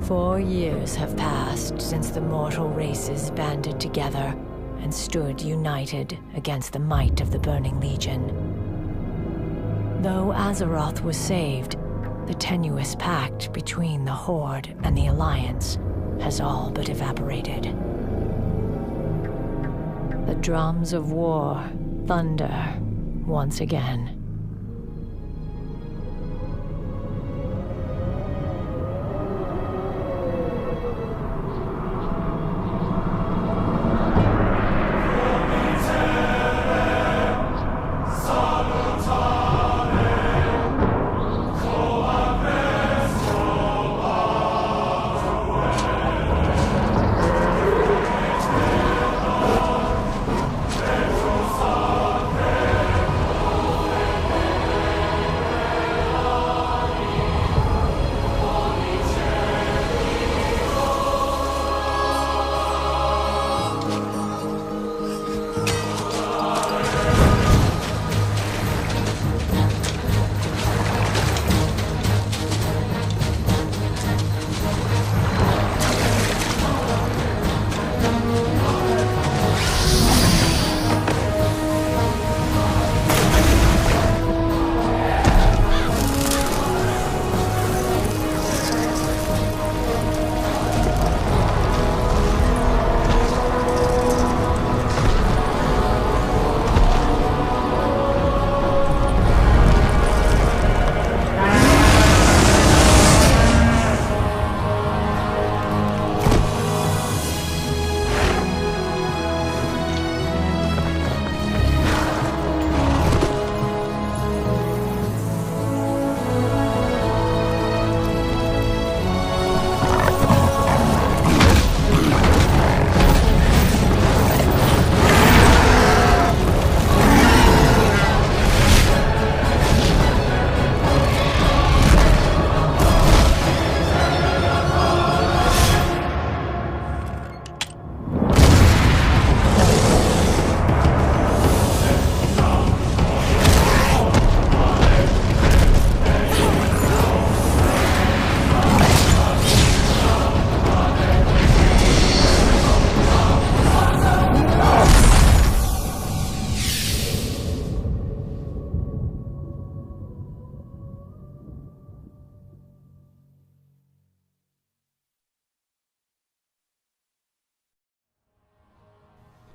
4 years have passed since the mortal races banded together and stood united against the might of the Burning Legion. Though Azeroth was saved, the tenuous pact between the Horde and the Alliance has all but evaporated. The drums of war thunder once again.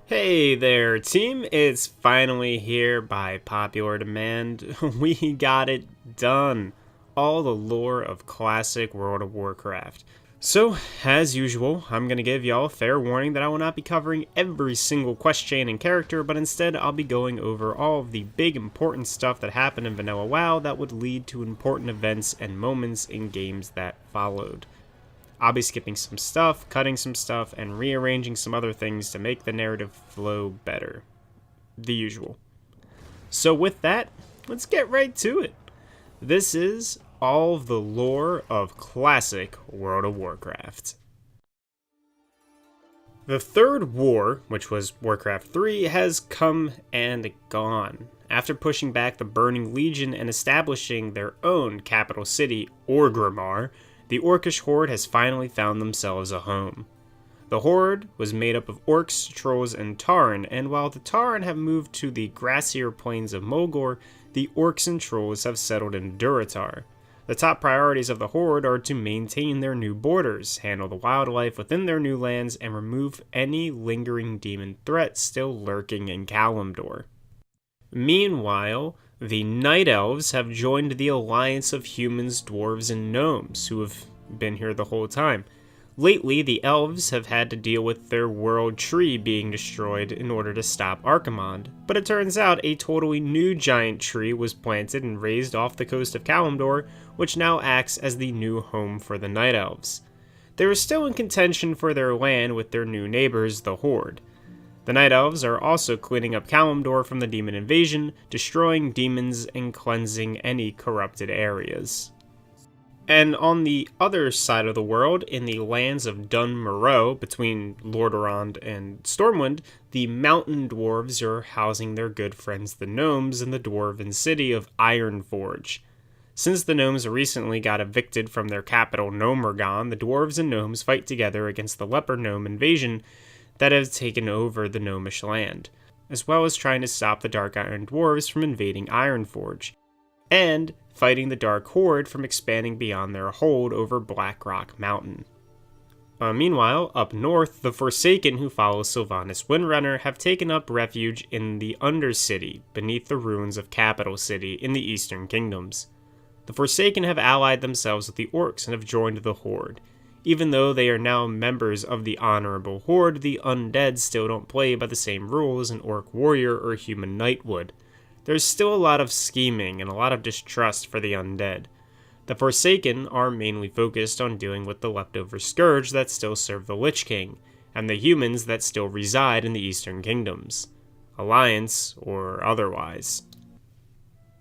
Hey there, team. It's finally here by popular demand. We got it done. All the lore of classic World of Warcraft. So, as usual, I'm going to give y'all a fair warning that I will not be covering every single quest chain and character, but instead I'll be going over all of the big important stuff that happened in Vanilla WoW that would lead to important events and moments in games that followed. I'll be skipping some stuff, cutting some stuff, and rearranging some other things to make the narrative flow better. The usual. So with that, let's get right to it. This is all of the lore of classic World of Warcraft. The Third War, which was Warcraft 3, has come and gone. After pushing back the Burning Legion and establishing their own capital city, Orgrimmar, the Orcish Horde has finally found themselves a home. The Horde was made up of Orcs, Trolls, and Tauren, and while the Tauren have moved to the grassier plains of Mulgore, the Orcs and Trolls have settled in Durotar. The top priorities of the Horde are to maintain their new borders, handle the wildlife within their new lands, and remove any lingering demon threats still lurking in Kalimdor. Meanwhile, the Night Elves have joined the alliance of humans, dwarves, and gnomes, who have been here the whole time. Lately, the Elves have had to deal with their world tree being destroyed in order to stop Archimonde, but it turns out a totally new giant tree was planted and raised off the coast of Kalimdor, which now acts as the new home for the Night Elves. They are still in contention for their land with their new neighbors, the Horde. The Night Elves are also cleaning up Kalimdor from the demon invasion, destroying demons and cleansing any corrupted areas. And on the other side of the world, in the lands of Dun Morogh, between Lordaeron and Stormwind, the mountain dwarves are housing their good friends the gnomes in the dwarven city of Ironforge. Since the gnomes recently got evicted from their capital Gnomergon, the dwarves and gnomes fight together against the leper gnome invasion that has taken over the gnomish land, as well as trying to stop the Dark Iron dwarves from invading Ironforge, and fighting the Dark Horde from expanding beyond their hold over Blackrock Mountain. Meanwhile, up north, the Forsaken who follow Sylvanas Windrunner have taken up refuge in the Undercity, beneath the ruins of Capital City in the Eastern Kingdoms. The Forsaken have allied themselves with the Orcs and have joined the Horde. Even though they are now members of the Honorable Horde, the Undead still don't play by the same rules an Orc Warrior or Human Knight would. There's still a lot of scheming and a lot of distrust for the Undead. The Forsaken are mainly focused on dealing with the leftover Scourge that still serve the Lich King, and the humans that still reside in the Eastern Kingdoms, alliance or otherwise.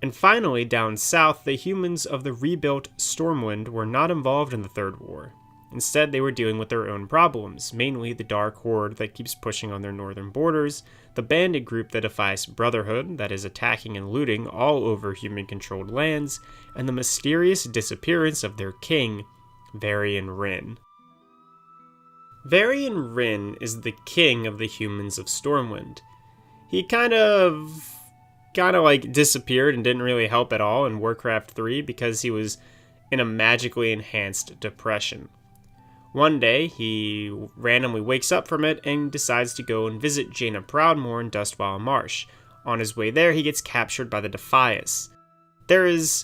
And finally, down south, the humans of the rebuilt Stormwind were not involved in the Third War. Instead, they were dealing with their own problems, mainly the Dark Horde that keeps pushing on their northern borders, the bandit group that defies Brotherhood that is attacking and looting all over human-controlled lands, and the mysterious disappearance of their king, Varian Wrynn. Varian Wrynn is the king of the humans of Stormwind. He kind of disappeared and didn't really help at all in Warcraft 3 because he was in a magically enhanced depression. One day, he randomly wakes up from it and decides to go and visit Jaina Proudmoore in Dustwall Marsh. On his way there, he gets captured by the Defias. There is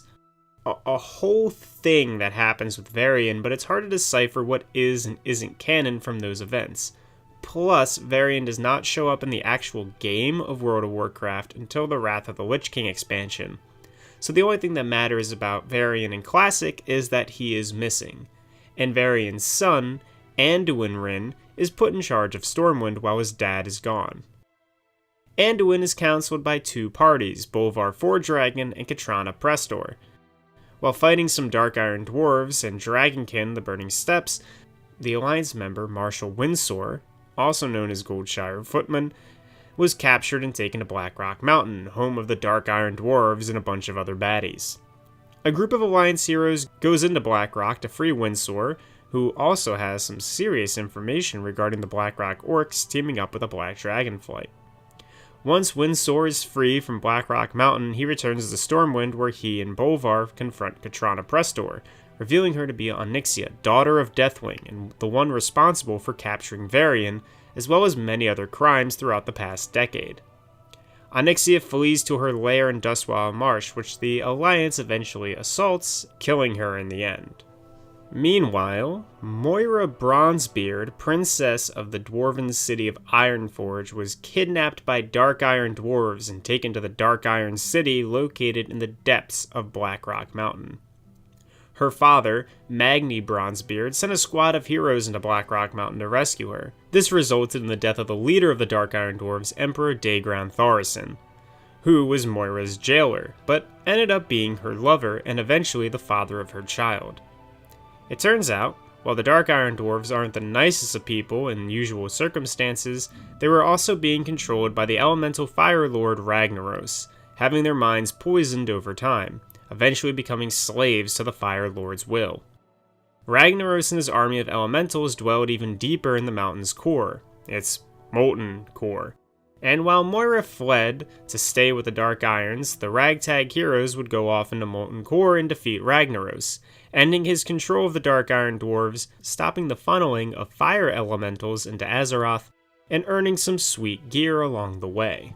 a whole thing that happens with Varian, but it's hard to decipher what is and isn't canon from those events. Plus, Varian does not show up in the actual game of World of Warcraft until the Wrath of the Lich King expansion. So the only thing that matters about Varian in Classic is that he is missing. And Varian's son, Anduin Wrynn, is put in charge of Stormwind while his dad is gone. Anduin is counseled by two parties, Bolvar Fordragon and Katrana Prestor. While fighting some Dark Iron dwarves and Dragonkin, the Burning Steppes, the Alliance member Marshal Windsor, also known as Goldshire Footman, was captured and taken to Blackrock Mountain, home of the Dark Iron dwarves and a bunch of other baddies. A group of Alliance heroes goes into Blackrock to free Windsor, who also has some serious information regarding the Blackrock Orcs teaming up with a Black Dragonflight. Once Windsor is free from Blackrock Mountain, he returns to Stormwind where he and Bolvar confront Katrana Prestor, revealing her to be Onyxia, daughter of Deathwing, and the one responsible for capturing Varian, as well as many other crimes throughout the past decade. Onyxia flees to her lair in Dustwall Marsh, which the Alliance eventually assaults, killing her in the end. Meanwhile, Moira Bronzebeard, princess of the dwarven city of Ironforge, was kidnapped by Dark Iron dwarves and taken to the Dark Iron city located in the depths of Blackrock Mountain. Her father, Magni Bronzebeard, sent a squad of heroes into Blackrock Mountain to rescue her. This resulted in the death of the leader of the Dark Iron Dwarves, Emperor Daegran Thaurissan, who was Moira's jailer, but ended up being her lover and eventually the father of her child. It turns out, while the Dark Iron Dwarves aren't the nicest of people in usual circumstances, they were also being controlled by the elemental Fire Lord Ragnaros, having their minds poisoned over time, eventually becoming slaves to the Fire Lord's will. Ragnaros and his army of elementals dwelled even deeper in the mountain's core, its molten core. And while Moira fled to stay with the Dark Irons, the Ragtag heroes would go off into Molten Core and defeat Ragnaros, ending his control of the Dark Iron Dwarves, stopping the funneling of fire elementals into Azeroth, and earning some sweet gear along the way.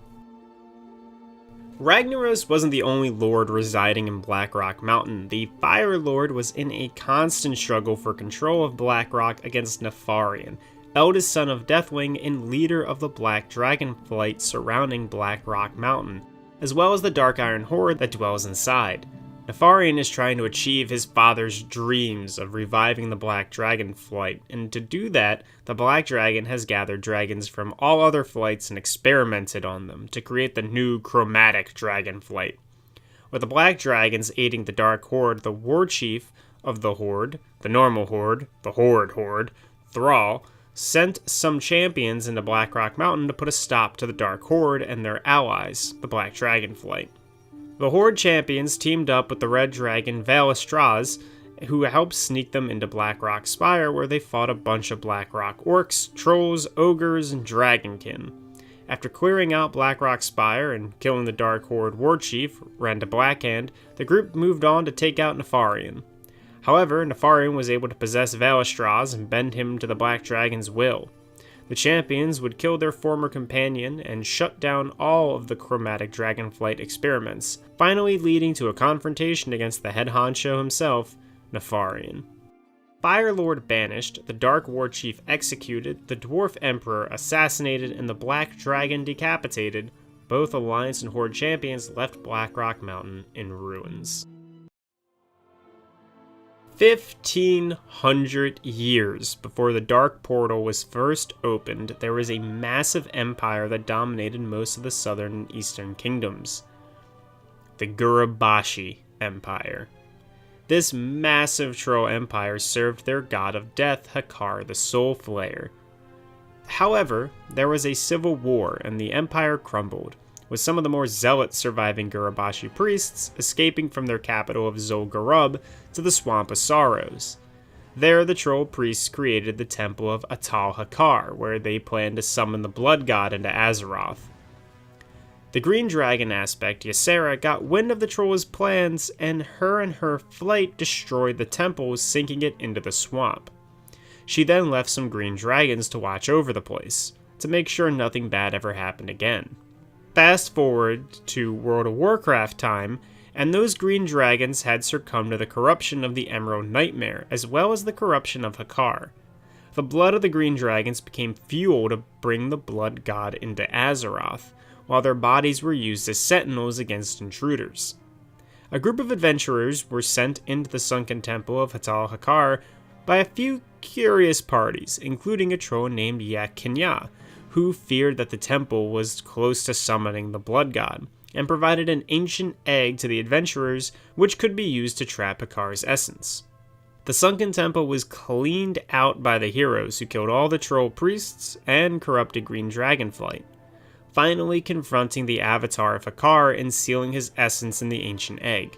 Ragnaros wasn't the only lord residing in Blackrock Mountain. The Fire Lord was in a constant struggle for control of Blackrock against Nefarian, eldest son of Deathwing and leader of the Black Dragonflight surrounding Blackrock Mountain, as well as the Dark Iron Horde that dwells inside. Nefarian is trying to achieve his father's dreams of reviving the Black Dragonflight, and to do that, the Black Dragon has gathered dragons from all other flights and experimented on them to create the new chromatic Dragonflight. With the Black Dragons aiding the Dark Horde, the War Chief of the Horde, the Normal Horde, the Horde, Thrall, sent some champions into Blackrock Mountain to put a stop to the Dark Horde and their allies, the Black Dragonflight. The Horde champions teamed up with the Red Dragon Valestraz, who helped sneak them into Blackrock Spire, where they fought a bunch of Blackrock orcs, trolls, ogres, and dragonkin. After clearing out Blackrock Spire and killing the Dark Horde Warchief, Renda Blackhand, the group moved on to take out Nefarian. However, Nefarian was able to possess Valestraz and bend him to the Black Dragon's will. The champions would kill their former companion and shut down all of the chromatic dragonflight experiments, finally leading to a confrontation against the head honcho himself, Nefarian. Firelord banished, the Dark Warchief executed, the Dwarf Emperor assassinated, and the Black Dragon decapitated, both Alliance and Horde champions left Blackrock Mountain in ruins. 1,500 years before the Dark Portal was first opened, there was a massive empire that dominated most of the southern and eastern kingdoms. The Gurabashi Empire. This massive troll empire served their god of death, Hakar the Soul Flayer. However, there was a civil war and the empire crumbled, with some of the more zealot surviving Gurabashi priests escaping from their capital of Zol-Garub to the Swamp of Sorrows. There, the troll priests created the temple of Atal Hakar, where they planned to summon the blood god into Azeroth. The green dragon aspect, Ysera, got wind of the troll's plans, and her flight destroyed the temple, sinking it into the swamp. She then left some green dragons to watch over the place, to make sure nothing bad ever happened again. Fast forward to World of Warcraft time, and those green dragons had succumbed to the corruption of the Emerald Nightmare, as well as the corruption of Hakar. The blood of the green dragons became fuel to bring the blood god into Azeroth, while their bodies were used as sentinels against intruders. A group of adventurers were sent into the sunken temple of Atal Hakar by a few curious parties, including a troll named Yak-Kenya, who feared that the temple was close to summoning the blood god, and provided an ancient egg to the adventurers which could be used to trap Hakar's essence. The sunken temple was cleaned out by the heroes who killed all the troll priests and corrupted green dragonflight, finally confronting the avatar of Hakar and sealing his essence in the ancient egg.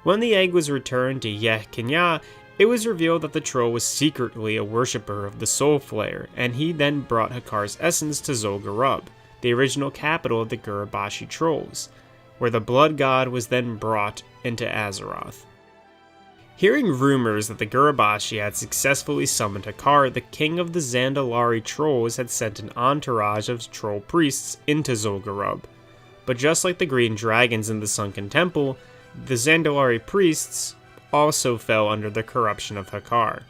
When the egg was returned to Yak-Kenya, it was revealed that the troll was secretly a worshipper of the Soul Flayer, and he then brought Hakar's essence to Zol-Garub, the original capital of the Gurabashi trolls, where the blood god was then brought into Azeroth. Hearing rumors that the Gurabashi had successfully summoned Hakar, the king of the Zandalari trolls had sent an entourage of troll priests into Zol-Garub. But just like the green dragons in the sunken temple, the Zandalari priests also fell under the corruption of Hakar.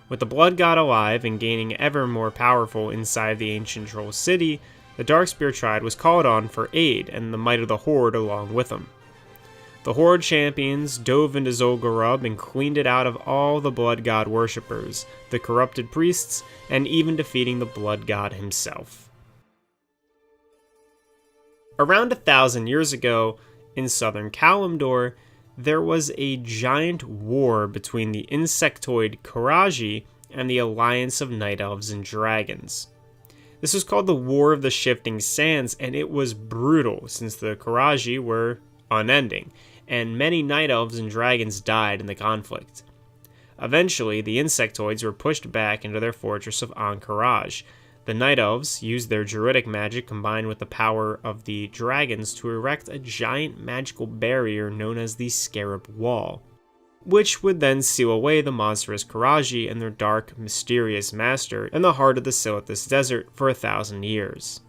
With the blood god alive and gaining ever more powerful inside the ancient troll city, the Darkspear tribe was called on for aid, and the might of the Horde along with them. The Horde champions dove into Zol-Garub and cleaned it out of all the blood god worshippers, the corrupted priests, and even defeating the blood god himself. Around 1,000 years ago, in southern Kalimdor, there was a giant war between the insectoid Karaji and the alliance of night elves and dragons. This was called the War of the Shifting Sands, and it was brutal since the Karaji were unending, and many night elves and dragons died in the conflict. Eventually, the insectoids were pushed back into their fortress of Ahn'Qiraj. The night elves used their druidic magic combined with the power of the dragons to erect a giant magical barrier known as the Scarab Wall, which would then seal away the monstrous Karaji and their dark, mysterious master in the heart of the Silithus Desert for 1,000 years.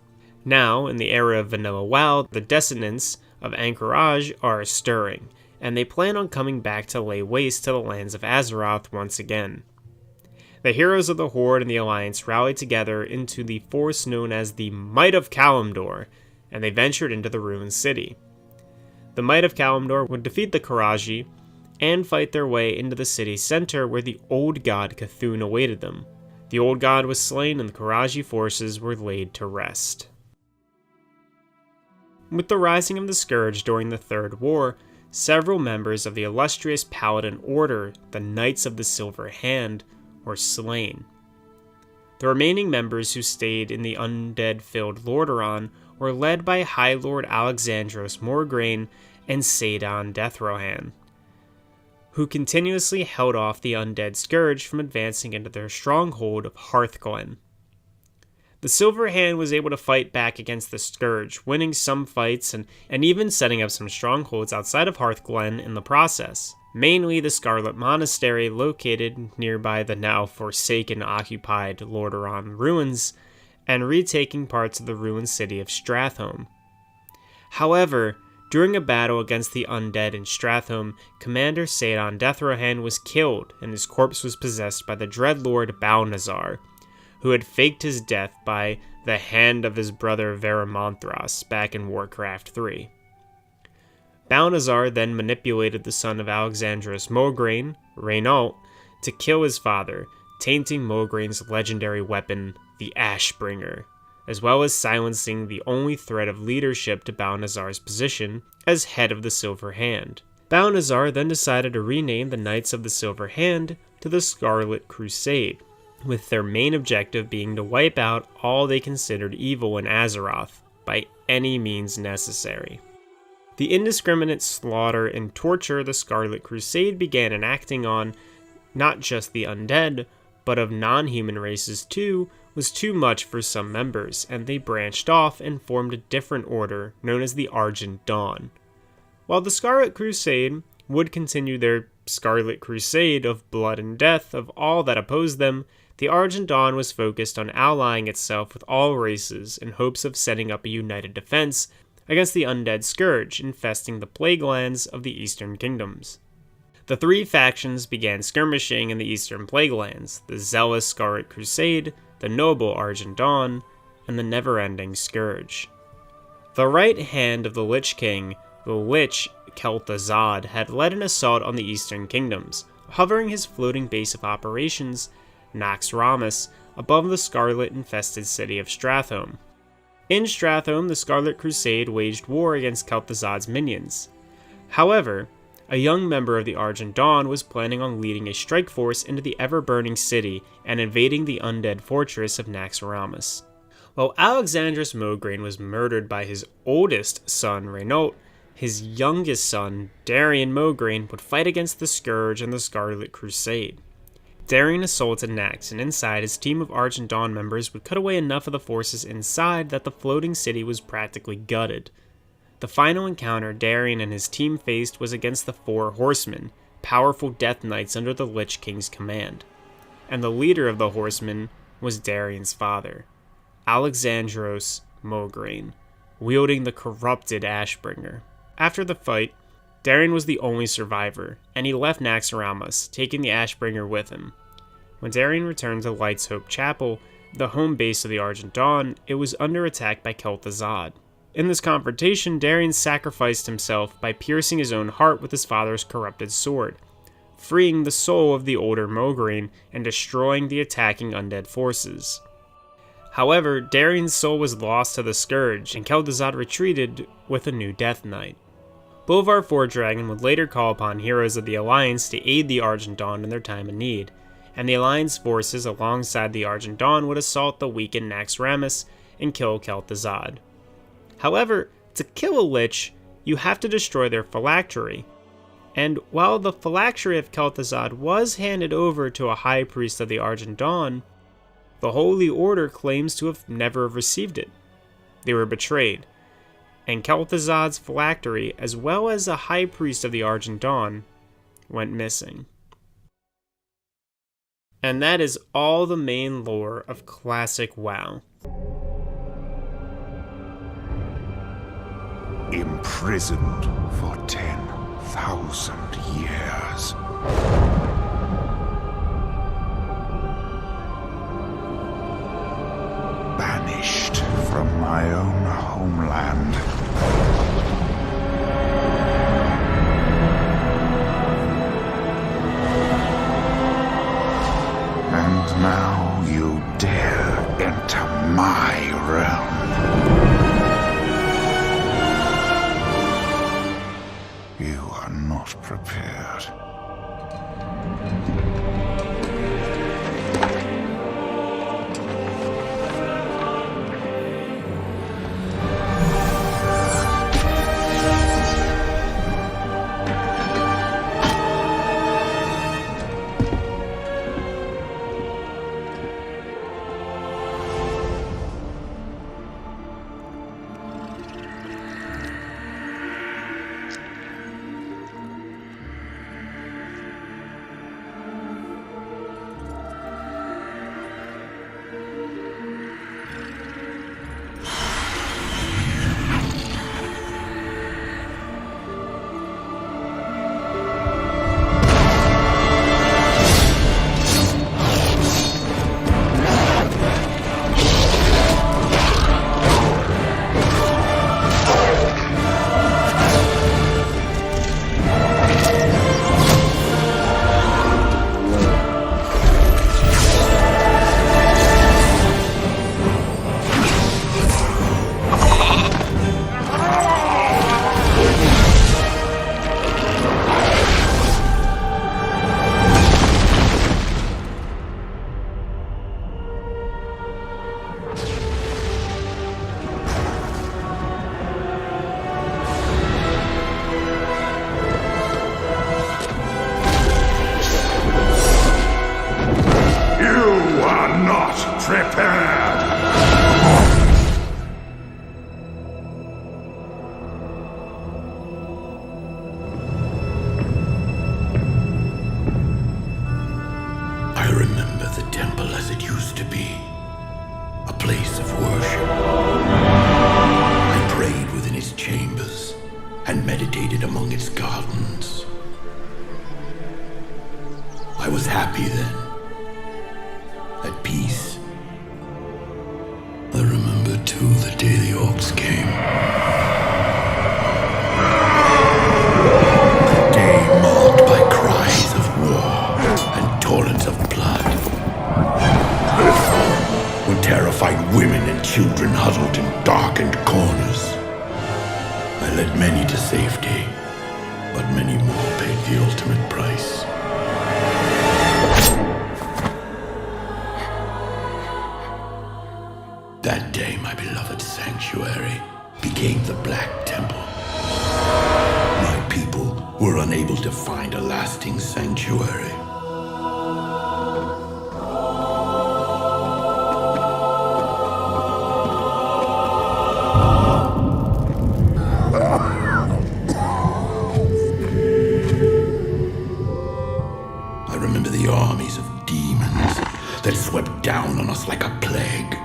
Now, in the era of Vanilla WoW, the descendants of Ahn'Qiraj are stirring, and they plan on coming back to lay waste to the lands of Azeroth once again. The heroes of the Horde and the Alliance rallied together into the force known as the Might of Kalimdor, and they ventured into the ruined city. The Might of Kalimdor would defeat the Karaji and fight their way into the city's center where the old god Cthulhu awaited them. The old god was slain and the Karaji forces were laid to rest. With the rising of the Scourge during the Third War, several members of the illustrious Paladin Order, the Knights of the Silver Hand, were slain. The remaining members who stayed in the undead-filled Lordaeron were led by High Lord Alexandros Morgraine and Sadon Dethrohan, who continuously held off the undead scourge from advancing into their stronghold of Hearthglen. The Silver Hand was able to fight back against the scourge, winning some fights and even setting up some strongholds outside of Hearthglen in the process, mainly the Scarlet Monastery located nearby the now forsaken occupied Lordaeron ruins, and retaking parts of the ruined city of Stratholme. However, during a battle against the undead in Stratholme, Commander Sadon Dethrohan was killed and his corpse was possessed by the Dreadlord Balnazar, who had faked his death by the hand of his brother Veramonthras back in Warcraft 3. Balnazar then manipulated the son of Alexandros Mograine, Renault, to kill his father, tainting Mograine's legendary weapon, the Ashbringer, as well as silencing the only threat of leadership to Balnazar's position as head of the Silver Hand. Balnazar then decided to rename the Knights of the Silver Hand to the Scarlet Crusade, with their main objective being to wipe out all they considered evil in Azeroth by any means necessary. The indiscriminate slaughter and torture the Scarlet Crusade began enacting on not just the undead, but of non-human races too, was too much for some members, and they branched off and formed a different order known as the Argent Dawn. While the Scarlet Crusade would continue their Scarlet Crusade of blood and death of all that opposed them, the Argent Dawn was focused on allying itself with all races in hopes of setting up a united defense against the undead scourge infesting the plague lands of the Eastern Kingdoms. The three factions began skirmishing in the Eastern Plague Lands: the zealous Scarlet Crusade, the noble Argent Dawn, and the never-ending Scourge. The right hand of the Lich King, the Lich Kel'Thuzad, had led an assault on the Eastern Kingdoms, hovering his floating base of operations, Naxxramas, above the scarlet-infested city of Stratholme. In Stratholme, the Scarlet Crusade waged war against Kel'Thuzad's minions. However, a young member of the Argent Dawn was planning on leading a strike force into the ever-burning city and invading the undead fortress of Naxxramas. While Alexandros Mograine was murdered by his oldest son, Renault, his youngest son, Darian Mograine, would fight against the Scourge and the Scarlet Crusade. Darian assaulted Nax, and inside, his team of Argent Dawn members would cut away enough of the forces inside that the floating city was practically gutted. The final encounter Darian and his team faced was against the Four Horsemen, powerful Death Knights under the Lich King's command. And the leader of the Horsemen was Darian's father, Alexandros Mograine, wielding the corrupted Ashbringer. After the fight, Darian was the only survivor, and he left Naxxramas, taking the Ashbringer with him. When Darian returned to Light's Hope Chapel, the home base of the Argent Dawn, it was under attack by Kel'Thuzad. In this confrontation, Darian sacrificed himself by piercing his own heart with his father's corrupted sword, freeing the soul of the older Mograine and destroying the attacking undead forces. However, Darian's soul was lost to the Scourge, and Kel'Thuzad retreated with a new Death Knight. Bolvar Fordragon would later call upon heroes of the Alliance to aid the Argent Dawn in their time of need, and the Alliance forces alongside the Argent Dawn would assault the weakened Naxxramas and kill Kel'Thuzad. However, to kill a Lich, you have to destroy their phylactery, and while the phylactery of Kel'Thuzad was handed over to a High Priest of the Argent Dawn, the Holy Order claims to have never received it. They were betrayed, and Kel'Thuzad's phylactery, as well as a High Priest of the Argent Dawn, went missing. And that is all the main lore of Classic WoW. Imprisoned for 10,000 years. Banished from my own homeland. And now you dare enter my realm. You are not prepared. and meditated among its gardens. I was happy then, at peace. I remember too the day the orcs came. A day marked by cries of war and torrents of blood. When terrified women and children huddled in darkened corners. I led many to safety, but many more paid the ultimate price. That day, my beloved sanctuary became the Black Temple. My people were unable to find a lasting sanctuary. I remember the armies of demons that swept down on us like a plague.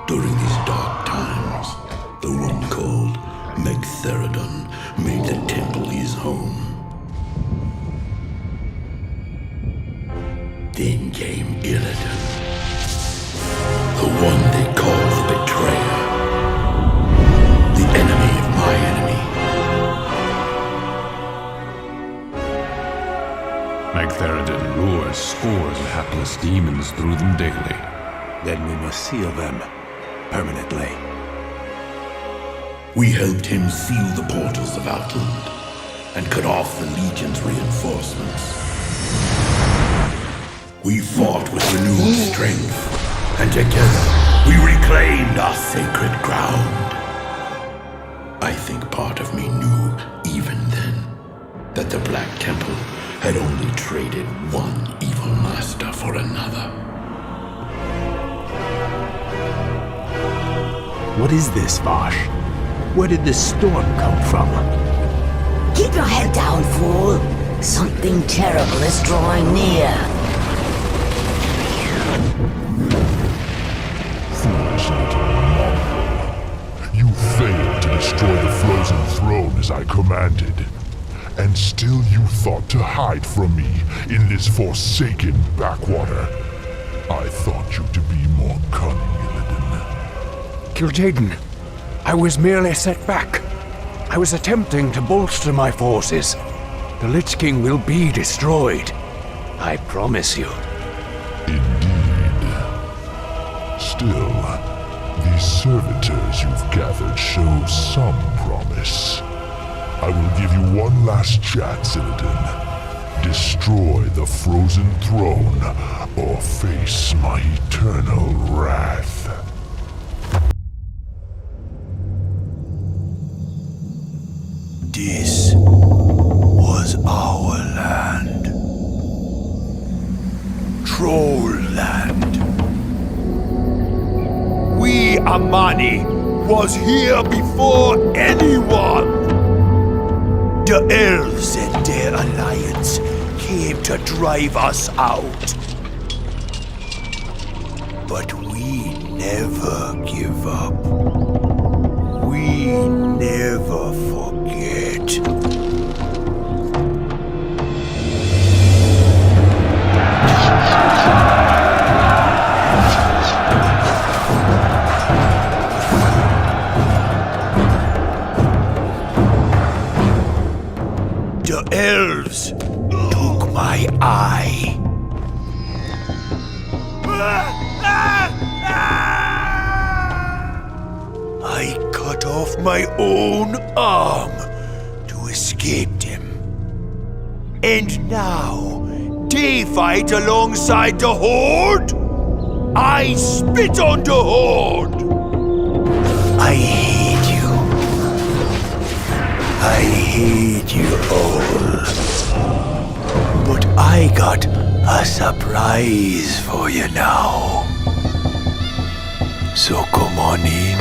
During these dark times, the one called Megtheridon made the temple his home. Then came Illidan, the one they call the Betrayer, the enemy of my enemy. Megtheridon lures scores of hapless demons through them daily. Then we must seal them permanently. We helped him seal the portals of Outland and cut off the Legion's reinforcements. We fought with renewed strength, and together we reclaimed our sacred ground. I think part of me knew, even then, that the Black Temple had only traded one evil master for another. What is this, Vosh? Where did this storm come from? Keep your head down, fool. Something terrible is drawing near. Foolish little mongrel. You failed to destroy the frozen throne as I commanded. And still you thought to hide from me in this forsaken backwater. I thought you to be more cunning, Illidan. Kil'jaeden, I was merely set back. I was attempting to bolster my forces. The Lich King will be destroyed. I promise you. Indeed. Still, these servitors you've gathered show some promise. I will give you one last chance, Illidan. Destroy the frozen throne, or face my eternal wrath. This was our land. Troll land. We, Amani, was here before anyone. The elves and their alliance came to drive us out. But we never give up. We never forget. The elves took my eye. I cut off my own arm to escape them. And now, they fight alongside the Horde? I spit on the Horde! I hate you. I hate you all. But I got a surprise for you now. So come on in.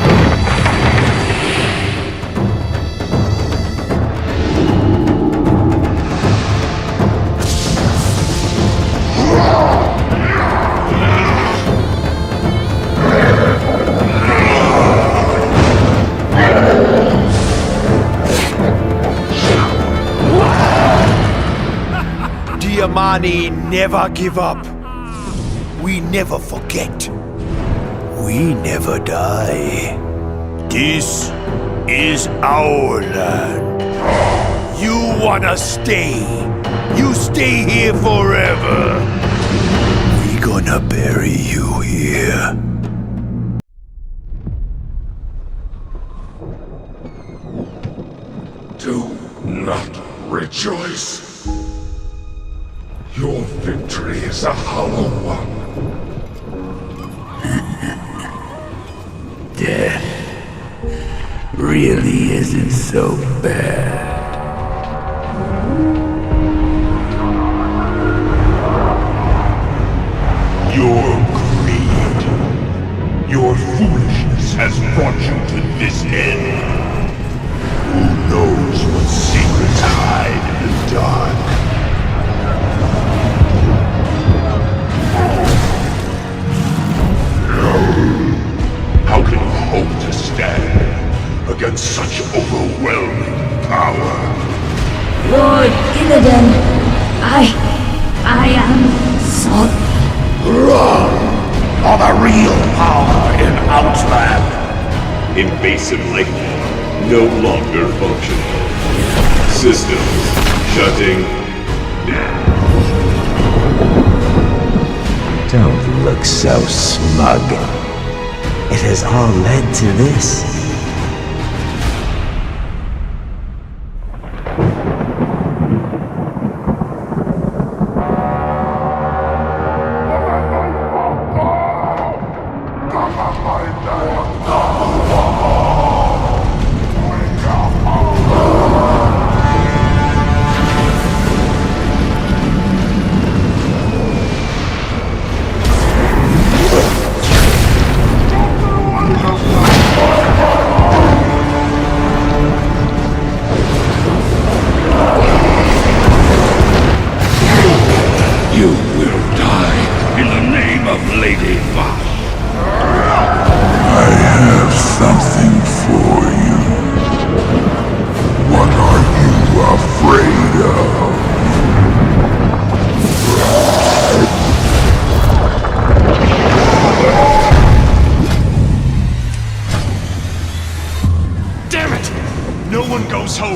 Mani never give up. We never forget. We never die. This is our land. You wanna stay? You stay here forever. We gonna bury you here. Do not rejoice. Your victory is a hollow one. Death really isn't so bad. Your greed, your foolishness has brought you to this end. Who knows what secrets hide in the dark? How can you hope to stand against such overwhelming power? Lord Illidan, I am sorry. Run for the real power in Outland. Invasive life no longer functional. Systems shutting down. Don't look so smug. It has all led to this.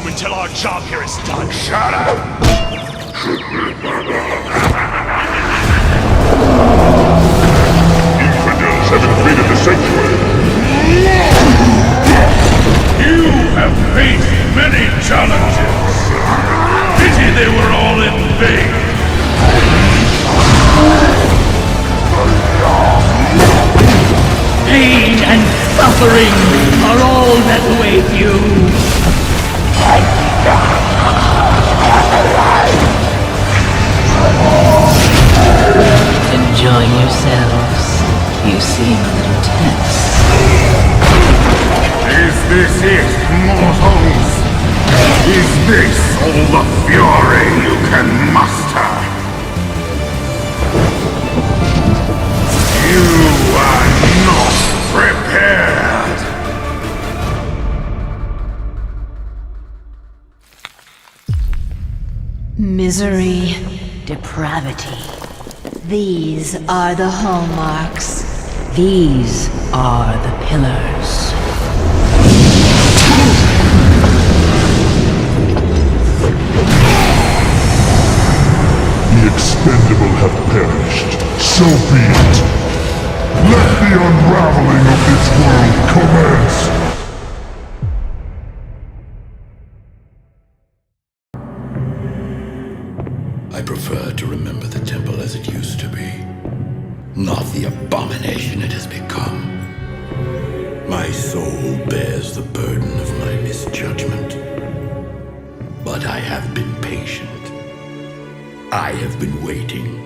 Until our job here is done. Shut up! Infidels have invaded the sanctuary. You have faced many challenges. Pity they were all in vain. Pain and suffering are all that await you. Enjoying yourselves. You seem a little tense. Is this it, mortals? Is this all the fury you can muster? You are not prepared! Misery, depravity. These are the hallmarks. These are the pillars. The expendable have perished. So be it. Let the unraveling of this world commence. I prefer to remember the temple as it used to be, not the abomination it has become. My soul bears the burden of my misjudgment. But I have been patient. I have been waiting.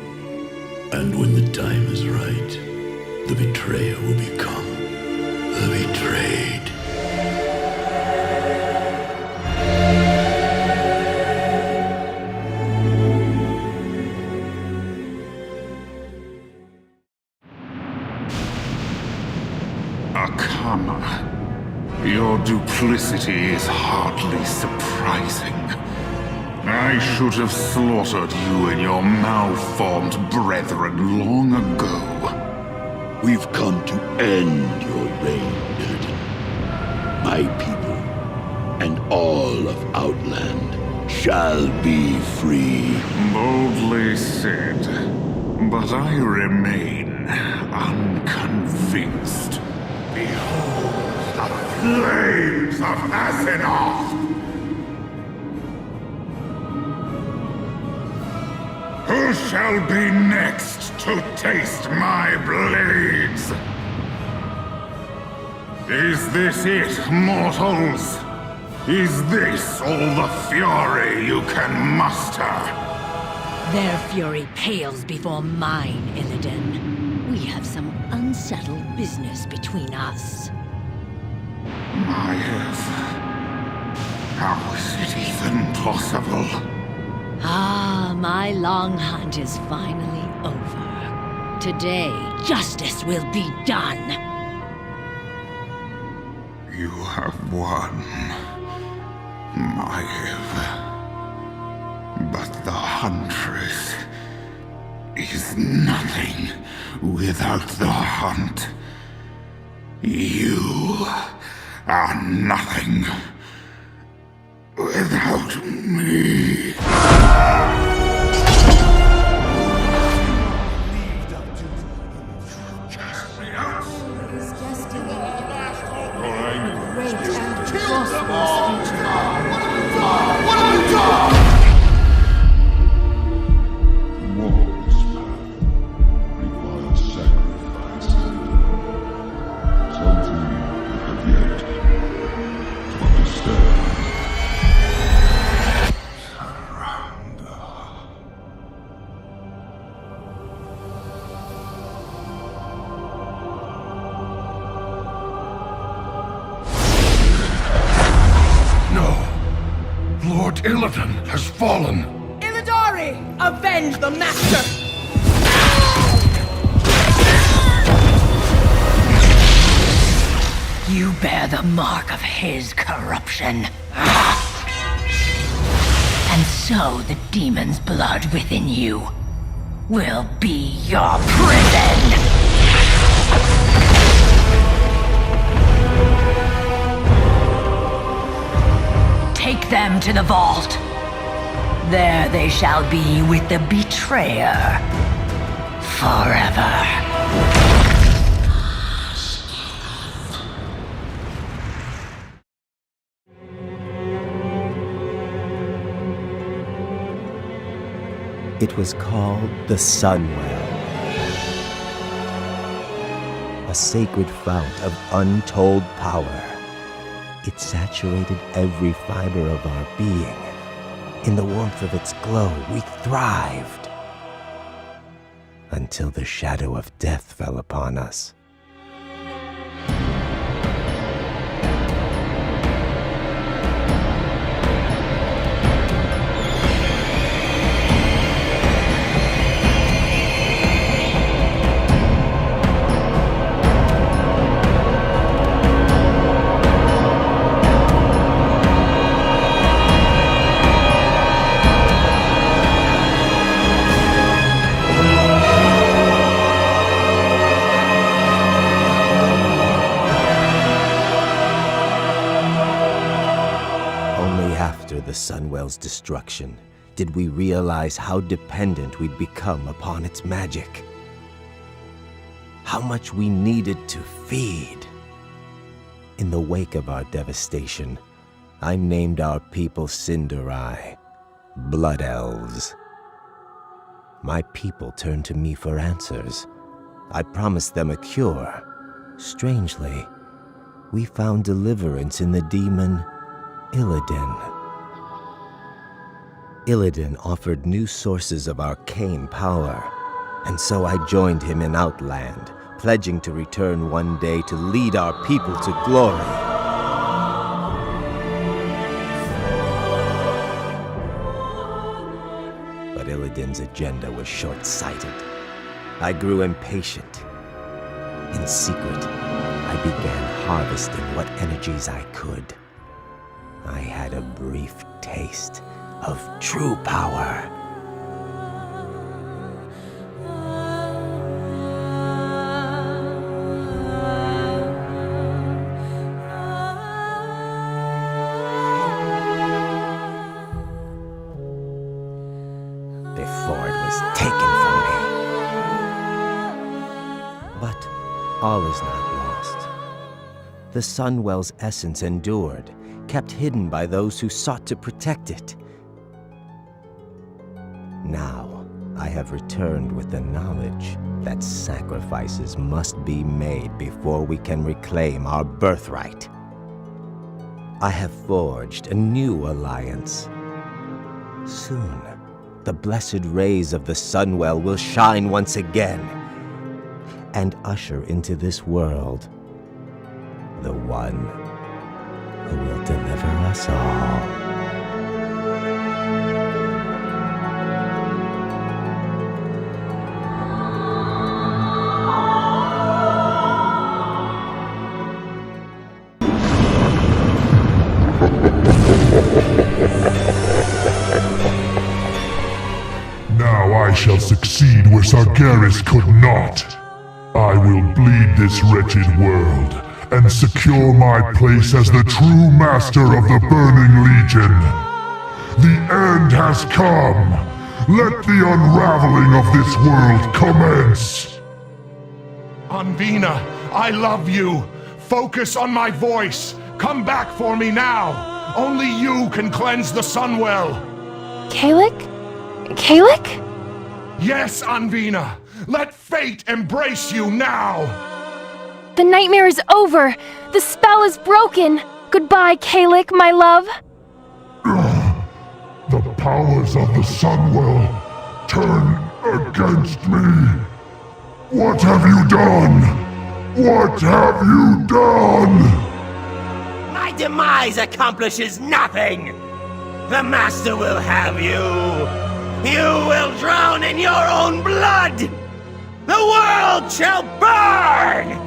And when the time is right, the betrayer will become the betrayed. Akama, your duplicity is hardly surprising. I should have slaughtered you and your malformed brethren long ago. We've come to end your reign, Illidan. My people and all of Outland shall be free. Boldly said, but I remain unconvinced. Behold the flames of Azeroth! Who shall be next to taste my blades? Is this it, mortals? Is this all the fury you can muster? Their fury pales before mine, Illidan. We have some unsettled business between us. Maiev, how is it even possible? Ah, my long hunt is finally over. Today, justice will be done. You have won, Maiev. But the Huntress is nothing without the hunt. You are nothing without me. Lord Illidan has fallen! Illidari! Avenge the Master! You bear the mark of his corruption. And so the demon's blood within you will be your prison! Take them to the vault. There they shall be with the betrayer. Forever. It was called the Sunwell. A sacred fount of untold power. It saturated every fiber of our being. In the warmth of its glow, we thrived. Until the shadow of death fell upon us. The Sunwell's destruction, did we realize how dependent we'd become upon its magic. How much we needed to feed. In the wake of our devastation, I named our people Cinderai, Blood Elves. My people turned to me for answers. I promised them a cure. Strangely, we found deliverance in the demon Illidan. Illidan offered new sources of arcane power, and so I joined him in Outland, pledging to return one day to lead our people to glory. But Illidan's agenda was short-sighted. I grew impatient. In secret, I began harvesting what energies I could. I had a brief taste of true power. Before it was taken from me. But all is not lost. The Sunwell's essence endured, kept hidden by those who sought to protect it. Now, I have returned with the knowledge that sacrifices must be made before we can reclaim our birthright. I have forged a new alliance. Soon, the blessed rays of the Sunwell will shine once again and usher into this world the one who will deliver us all. Now I shall succeed where Sargeras could not. I will bleed this wretched world and secure my place as the true master of the Burning Legion. The end has come. Let the unraveling of this world commence. Anvina, I love you. Focus on my voice. Come back for me now. Only you can cleanse the Sunwell. Kalik? Kalik? Yes, Anvina. Let fate embrace you now. The nightmare is over. The spell is broken. Goodbye, Kalik, my love. The powers of the Sunwell turn against me. What have you done? What have you done? My demise accomplishes nothing! The Master will have you! You will drown in your own blood! The world shall burn!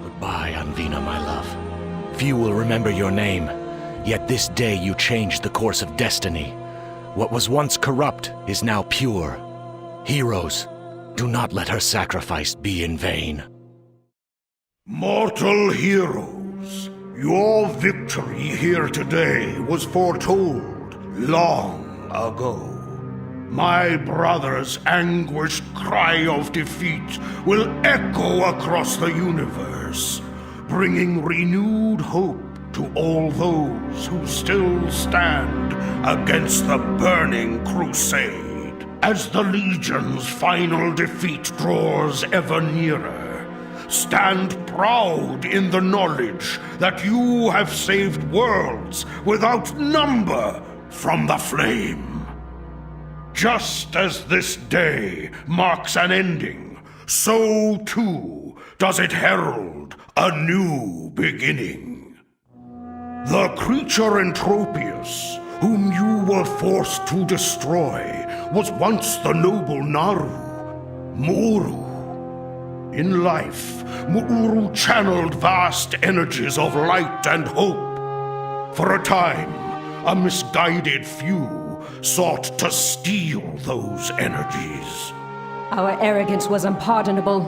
Goodbye, Anvina, my love. Few will remember your name, yet this day you changed the course of destiny. What was once corrupt is now pure. Heroes, do not let her sacrifice be in vain. Mortal heroes, your victory here today was foretold long ago. My brother's anguished cry of defeat will echo across the universe, bringing renewed hope to all those who still stand against the burning crusade. As the Legion's final defeat draws ever nearer, stand proud in the knowledge that you have saved worlds without number from the flame. Just as this day marks an ending, so too does it herald a new beginning. The creature Entropius, whom you were forced to destroy, was once the noble Naru, Muru. In life, Muuru channeled vast energies of light and hope. For a time, a misguided few sought to steal those energies. Our arrogance was unpardonable.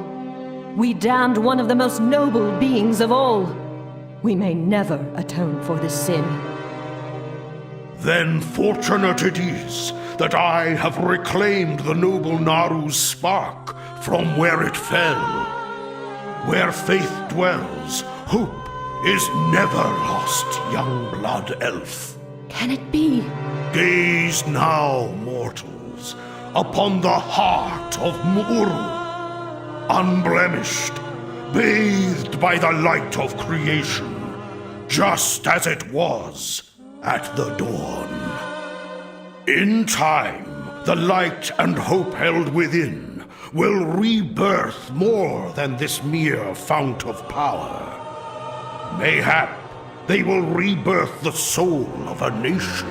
We damned one of the most noble beings of all. We may never atone for this sin. Then fortunate it is that I have reclaimed the noble Naru's spark from where it fell. Where faith dwells, hope is never lost, young blood elf. Can it be? Gaze now, mortals, upon the heart of Muuru, unblemished, bathed by the light of creation, just as it was at the dawn. In time, the light and hope held within will rebirth more than this mere fount of power. Mayhap they will rebirth the soul of a nation.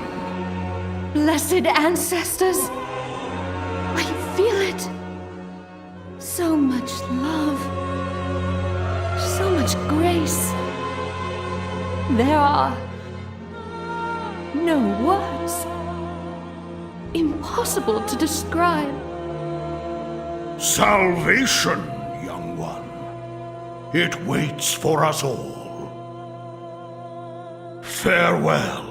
Blessed ancestors, I feel it. So much love, so much grace. There are no words. impossible to describe. Salvation, young one. It waits for us all. Farewell.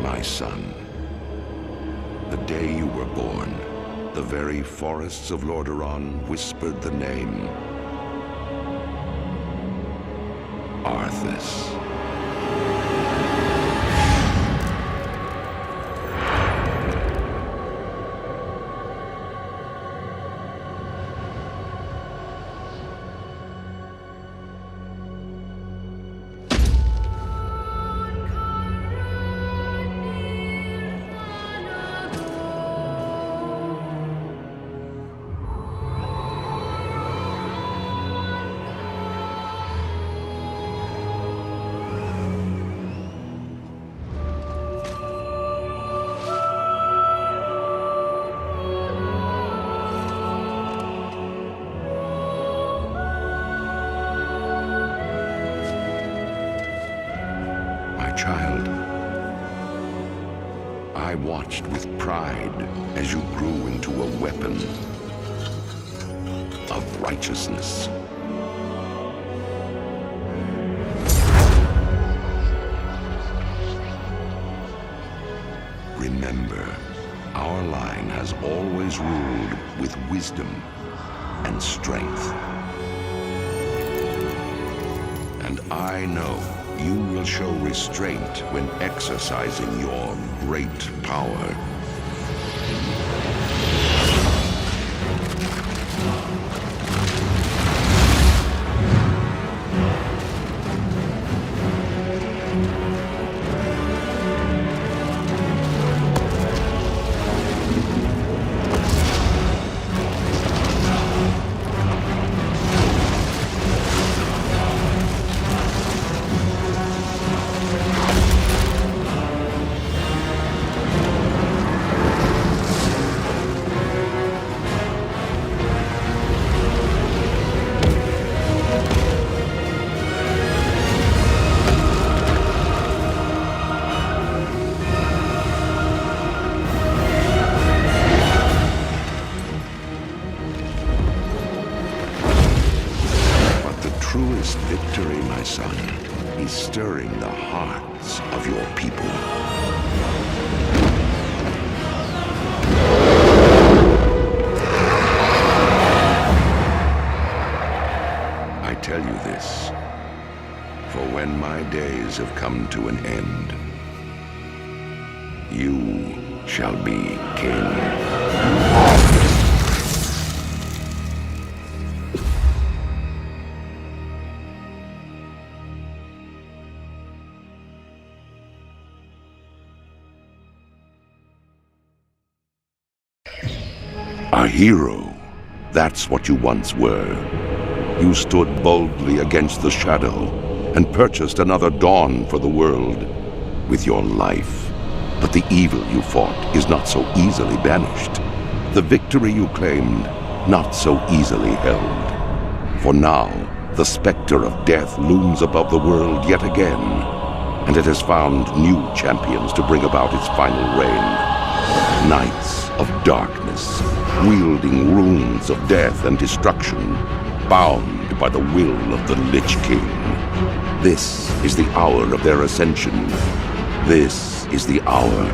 My son, the day you were born, the very forests of Lordaeron whispered the name Arthas. Child, I watched with pride as you grew into a weapon of righteousness. Remember, our line has always ruled with wisdom and strength. And I know you will show restraint when exercising your great power. Truest victory, my son, is stirring the hearts of your people. I tell you this, for when my days have come to an end, you shall be king. A hero, that's what you once were. You stood boldly against the shadow and purchased another dawn for the world with your life. But the evil you fought is not so easily banished. The victory you claimed, not so easily held. For now, the specter of death looms above the world yet again, and it has found new champions to bring about its final reign. Knights of darkness, wielding runes of death and destruction, bound by the will of the Lich King. This is the hour of their ascension. This is the hour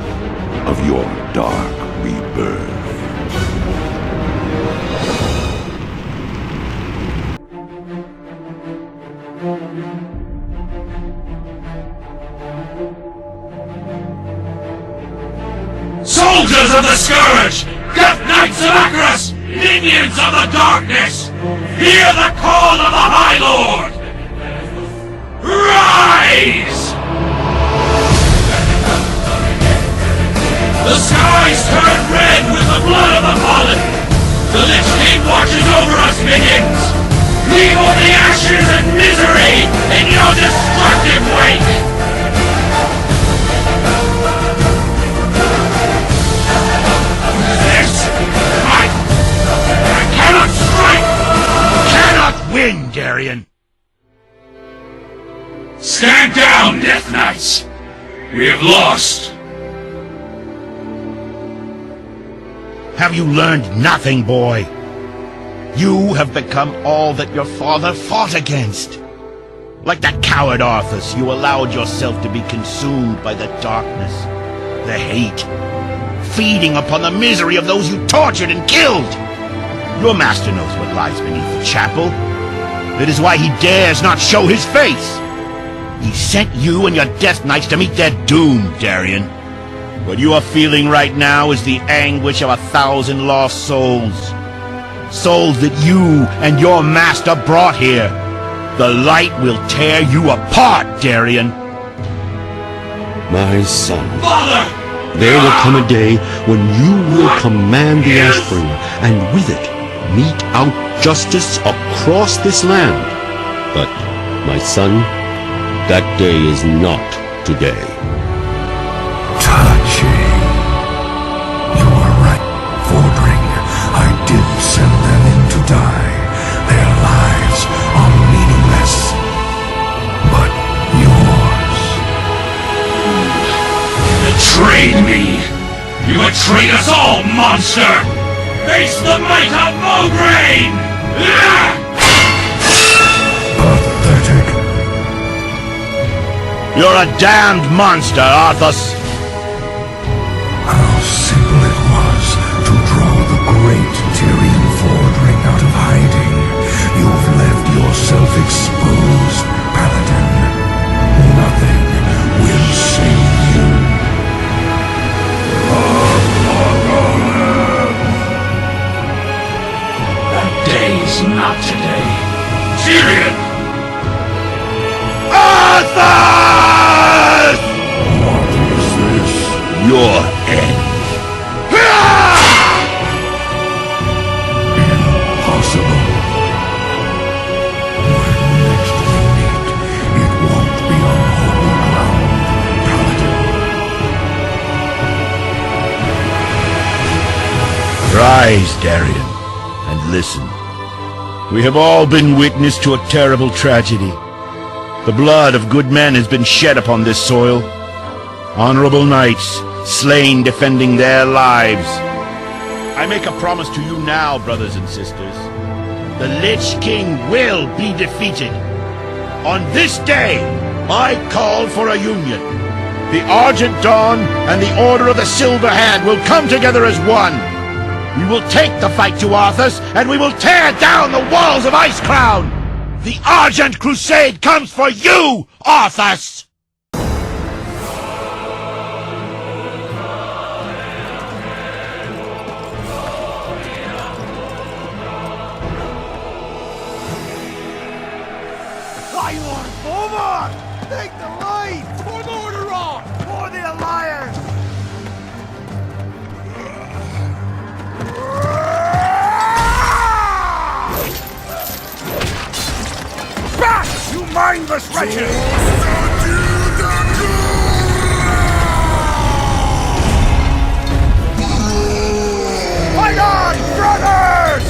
of your dark rebirth. Soldiers of the Scourge! Death Knights of Acheros! Minions of the Darkness! Hear the call of the High Lord! Rise! The skies turn red with the blood of the fallen! The Lich King watches over us, minions! Leave only ashes and misery in your destructive wake! win, Darien. Stand down, Death Knights! We have lost! Have you learned nothing, boy? You have become all that your father fought against. Like that coward Arthas, you allowed yourself to be consumed by the darkness, the hate, feeding upon the misery of those you tortured and killed. Your master knows what lies beneath the chapel. That is why he dares not show his face. He sent you and your Death Knights to meet their doom, Darien. What you are feeling right now is the anguish of 1,000 lost souls. Souls that you and your master brought here. The light will tear you apart, Darien. My son. Father! There will come a day when you will command the Ashbringer, and with it, mete out justice across this land. But, my son, that day is not today. You are right, Fordring. I did send them in to die. Their lives are meaningless. But yours... Betrayed me! You betrayed us all, monster! Face the might of Mograine! Pathetic. You're a damned monster, Arthas! How simple it was to draw the great Tyrion Fordring out of hiding. You've left yourself exposed, Paladin. Nothing will save you. That day's not today. Tyrion! Arthas! What is this? Your end. Impossible. When next we meet, it won't be on holy ground, Paladin. Rise, Darien, and listen. We have all been witness to a terrible tragedy. The blood of good men has been shed upon this soil. Honorable knights, slain defending their lives. I make a promise to you now, brothers and sisters. The Lich King will be defeated. On this day, I call for a union. The Argent Dawn and the Order of the Silver Hand will come together as one. We will take the fight to Arthas, and we will tear down the walls of Icecrown! The Argent Crusade comes for you, Arthas! Pylon forward! Take the lead! For Morderon! For the Alliance! Back, you mindless wretches! Fight on, brothers!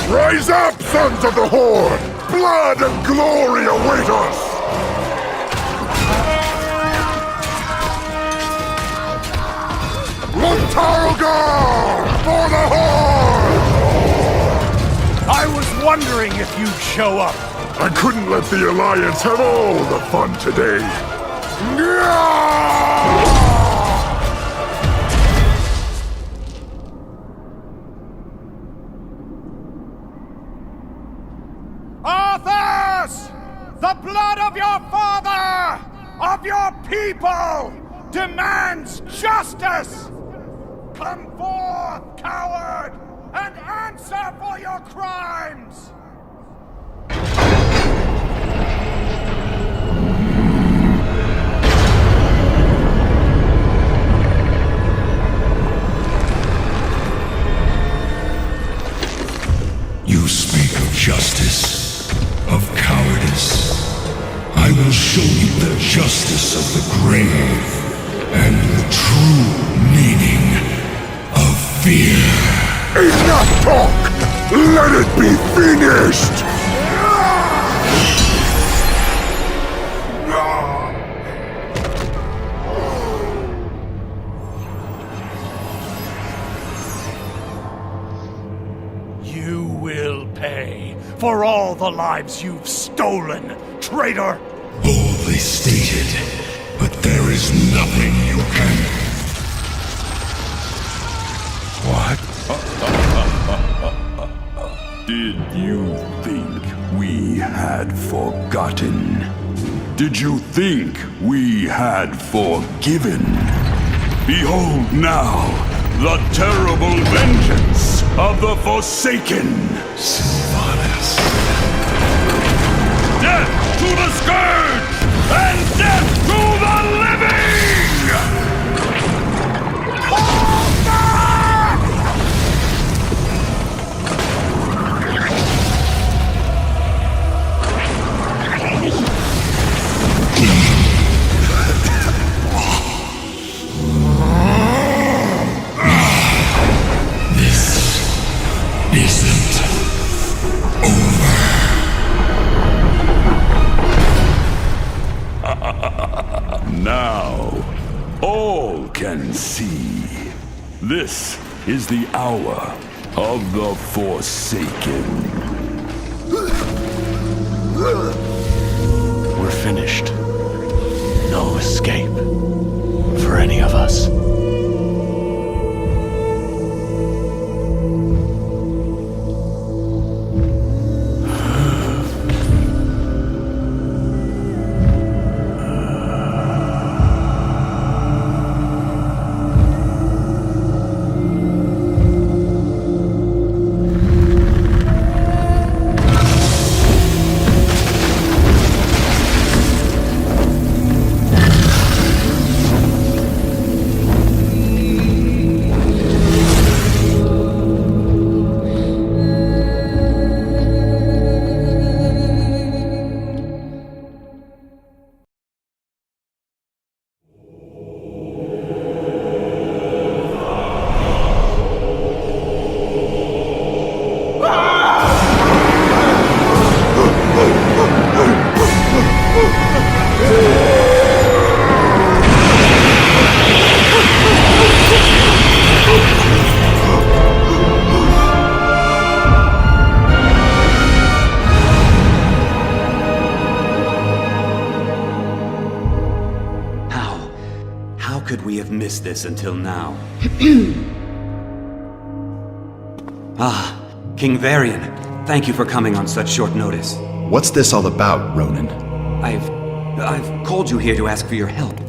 Rise up, sons of the Horde! Blood and glory await us! Montarogar! For the Horde! I was wondering if you'd show up. I couldn't let the Alliance have all the fun today. Arthas! The blood of your father! Of your people! Demands justice! Come forth, coward, and answer for your crimes! You speak of justice, of cowardice. I will show you the justice of the grave and the truth Enough talk! Let it be finished! You will pay for all the lives you've stolen, traitor! Boldly stated, but there is nothing you can... What? Did you think we had forgotten? Did you think we had forgiven? Behold now the terrible vengeance of the Forsaken! Sylvanas. Death to the Scourge! And death to the living! Now, all can see. This is the hour of the Forsaken. We're finished. No escape for any of us. This until now. King Varian, thank you for coming on such short notice. What's this all about, Ronan? I've called you here to ask for your help.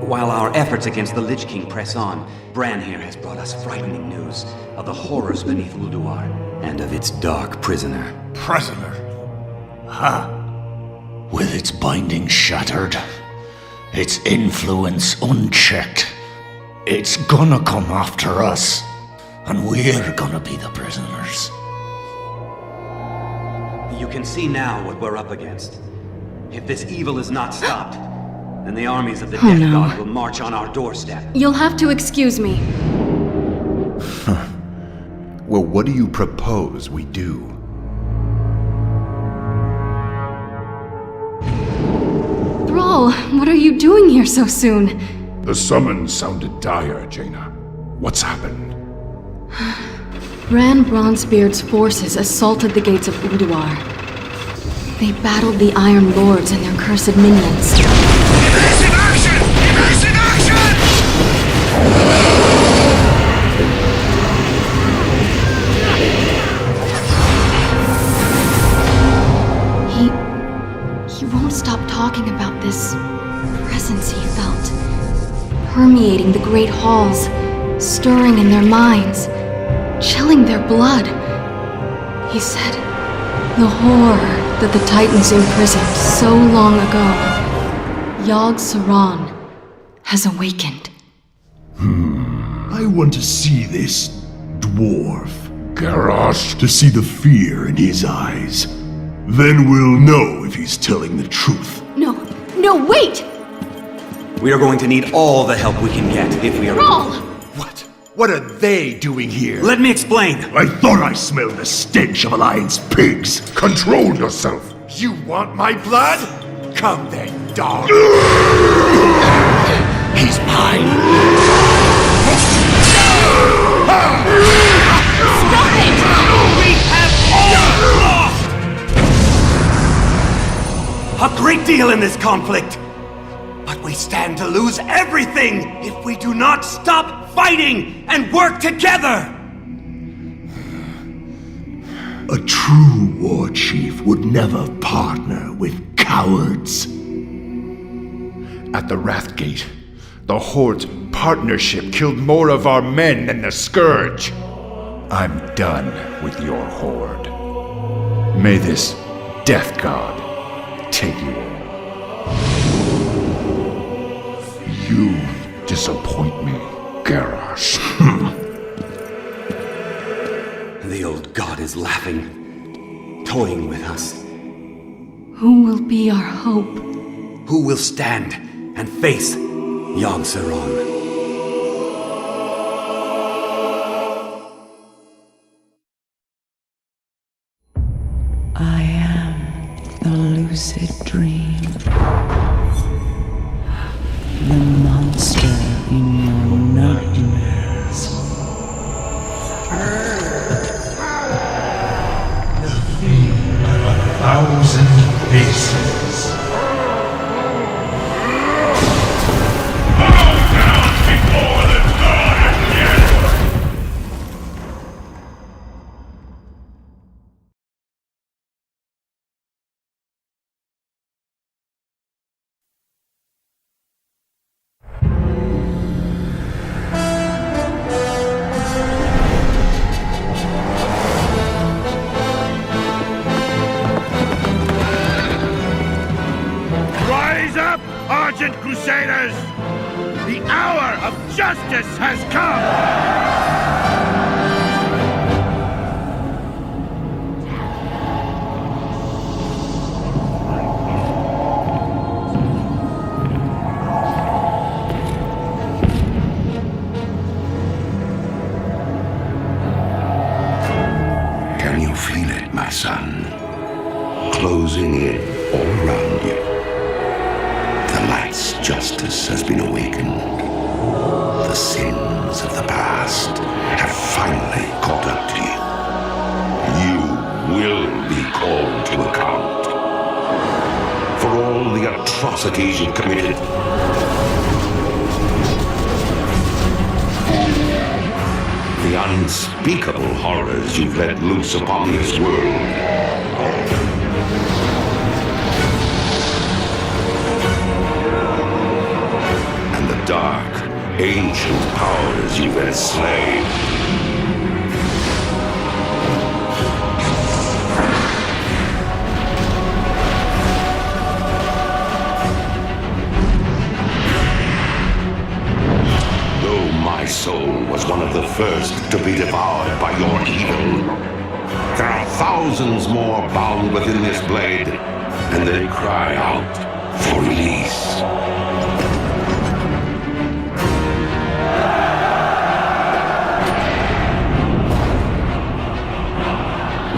While our efforts against the Lich King press on, Bran here has brought us frightening news of the horrors beneath Ulduar and of its dark prisoner. Prisoner? Huh? With its binding shattered, its influence unchecked, it's gonna come after us, and we're gonna be the prisoners. You can see now what we're up against. If this evil is not stopped, then the armies of the Death God will march on our doorstep. You'll have to excuse me. Well, what do you propose we do? Thrall, what are you doing here so soon? The summons sounded dire, Jaina. What's happened? Bran Bronzebeard's forces assaulted the gates of Ulduar. They battled the Iron Lords and their cursed minions. Evasive action! Evasive action! He won't stop talking about this presence he felt, permeating the great halls, stirring in their minds, chilling their blood. He said, the horror that the Titans imprisoned so long ago, Yogg Saron, has awakened. I want to see this dwarf. Garrosh, to see the fear in his eyes. Then we'll know if he's telling the truth. No, wait! We are going to need all the help we can get if we are... Thrall! What are they doing here? Let me explain. I thought I smelled the stench of Alliance pigs. Control yourself. You want my blood? Come then, dog. He's mine. Stop it! We have all lost! A great deal in this conflict. But we stand to lose everything if we do not stop fighting and work together! A true war chief would never partner with cowards. At the Wrathgate, the Horde's partnership killed more of our men than the Scourge. I'm done with your Horde. May this Death God take you all. You disappoint me, Garrosh. The old god is laughing, toying with us. Who will be our hope? Who will stand and face Yogg Saron? I am the lucid dream. The monster in your nightmares. The fiend of 1,000 faces. Crusaders! The hour of justice has come! Can you feel it, my son? Closing in all around you. The light's justice has been awakened. The sins of the past have finally caught up to you. You will be called to account for all the atrocities you've committed. The unspeakable horrors you've let loose upon this world. Dark, ancient powers you've enslaved. Though my soul was one of the first to be devoured by your evil, there are thousands more bound within this blade, and they cry out for release.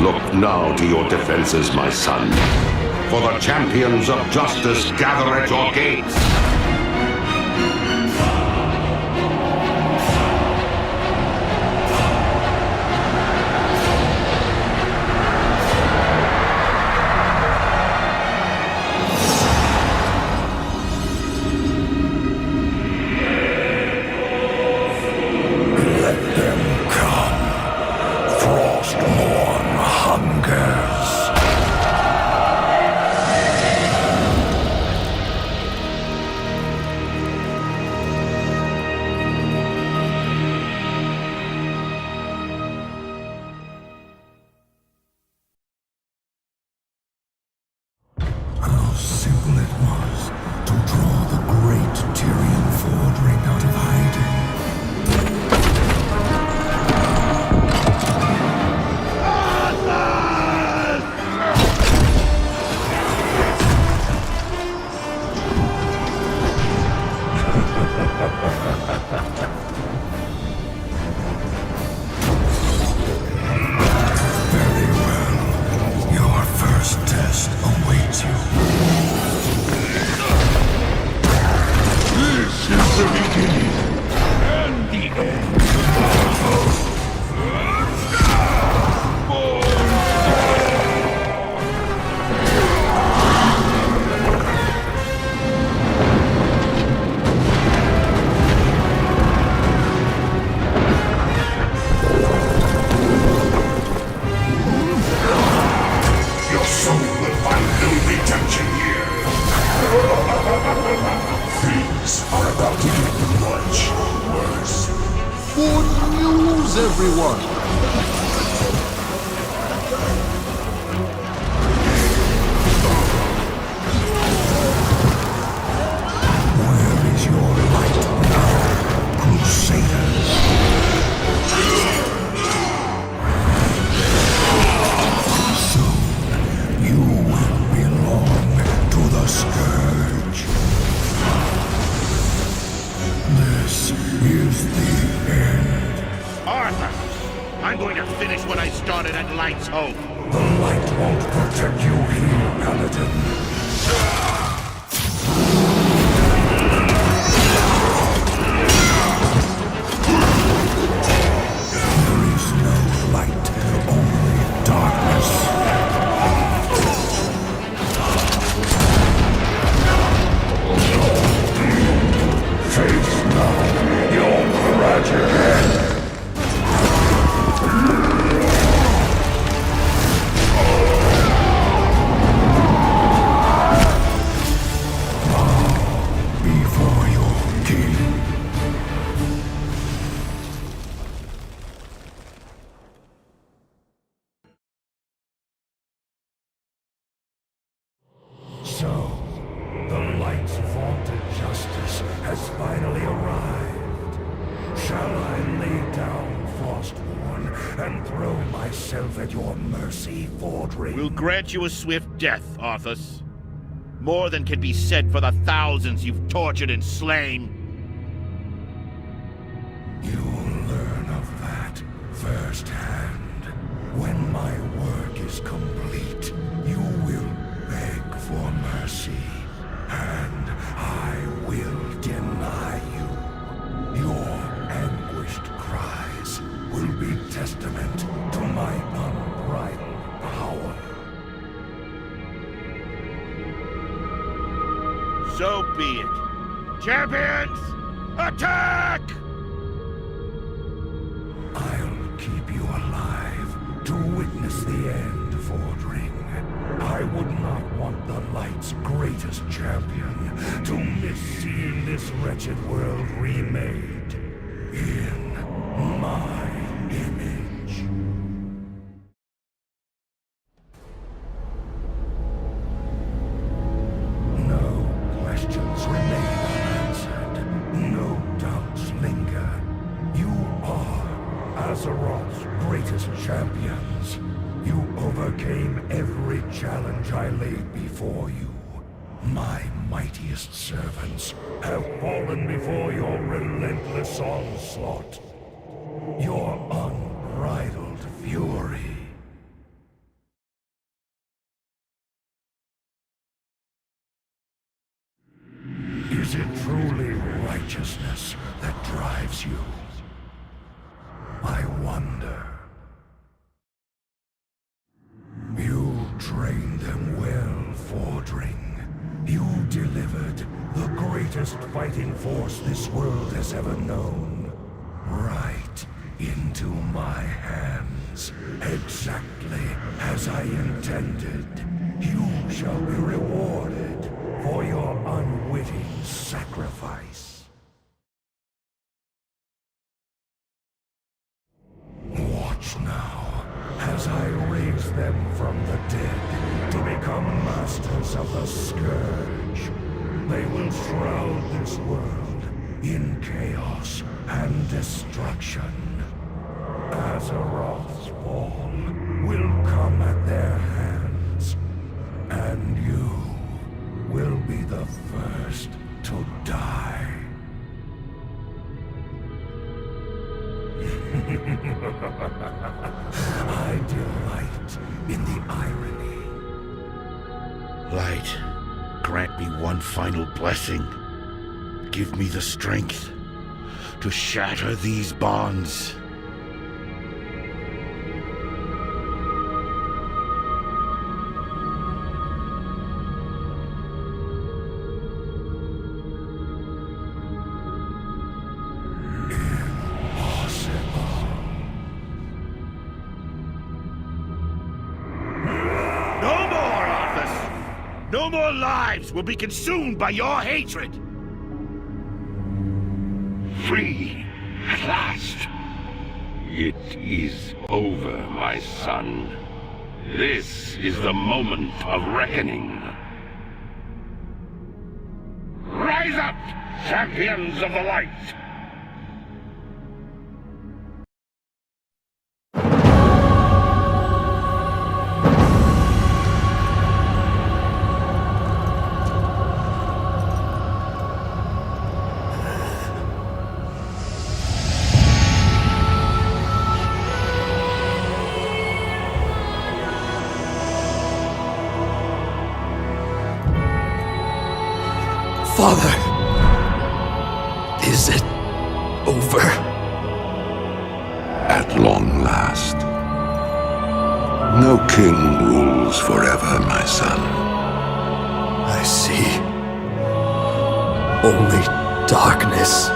Look now to your defenses, my son, for the champions of justice gather at your gates. Let them come. Frostmourne hungers. Good news, everyone! I'm going to finish what I started at Light's Hope. The light won't protect you here, Paladin. So, the light's vaunted justice has finally arrived. Shall I lay down Frostborn and throw myself at your mercy, Fordring? We'll grant you a swift death, Arthas. More than can be said for the thousands you've tortured and slain. You'll learn of that firsthand. When my work is complete, you will beg for mercy, and I will deny you. Your anguished cries will be testament to my unbridled power. So be it. Champions, attack! I'll keep you alive to witness the end, Fordring. I would not want the Light's greatest champion to miss seeing this wretched world remade in my image. No questions remain unanswered. No doubts linger. You are Azeroth's greatest champions. You overcame every challenge I laid before you. My mightiest servants have fallen before your relentless onslaught. Your unbridled fury. Is it truly righteousness that drives you? I wonder. You trained them well, Fordring. You delivered the greatest fighting force this world has ever known. Right into my hands, exactly as I intended. You shall be rewarded for your unwitting sacrifice. Watch now, as I raise them from the dead to become masters of the Scourge. They will shroud this world in chaos and destruction. Azeroth's fall will come at their hands, and you will be the first to die. I delight in the irony. Light, grant me one final blessing. Give me the strength to shatter these bonds. No more lives will be consumed by your hatred! Free, at last. It is over, my son. This is the moment of reckoning. Rise up, champions of the light! Father, is it over? At long last. No king rules forever, my son. I see. Only darkness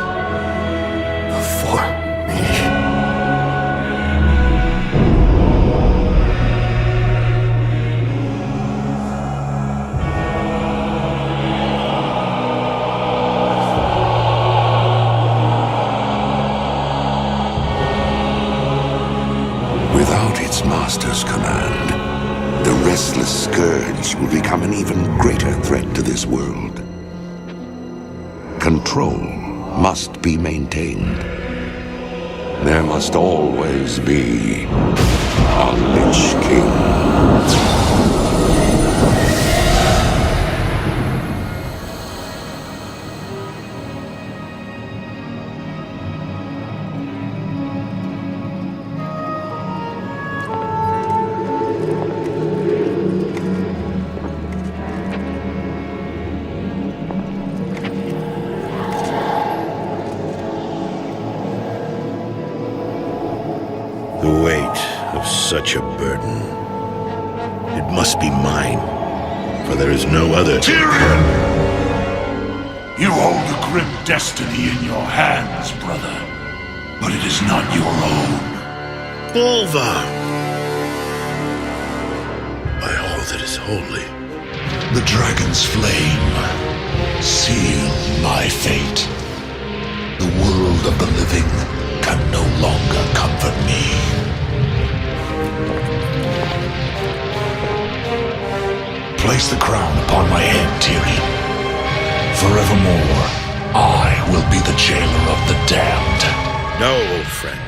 before me. Without its master's command, the restless scourge will become an even greater threat to this world. Control must be maintained. There must always be a Lich King. The weight of such a burden. It must be mine, for there is no other. Tyrion! You hold a grim destiny in your hands, brother. But it is not your own. Bolvar! By all that is holy. The dragon's flame sealed my fate. The world of the living can no longer comfort me. Place the crown upon my head, Tyrion. Forevermore, I will be the jailer of the damned. No, old friend.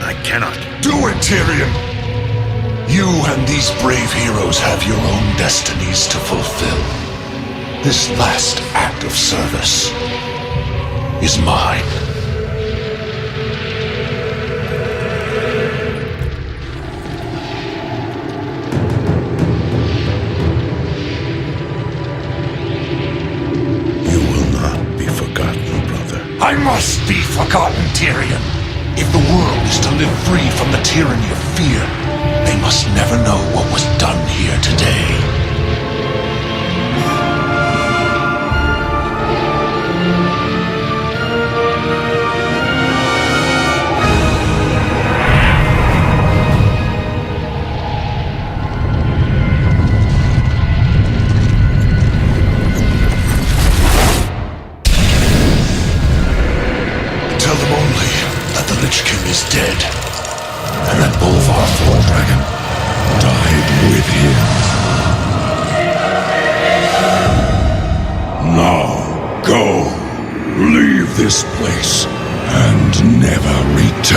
I cannot. Do it, Tyrion! You and these brave heroes have your own destinies to fulfill. This last act of service is mine. I must be forgotten, Tyrion. If the world is to live free from the tyranny of fear, they must never know what was done here today. Lich King is dead, and that Bolvar Dragon died with him. Now, go. Leave this place, and never return.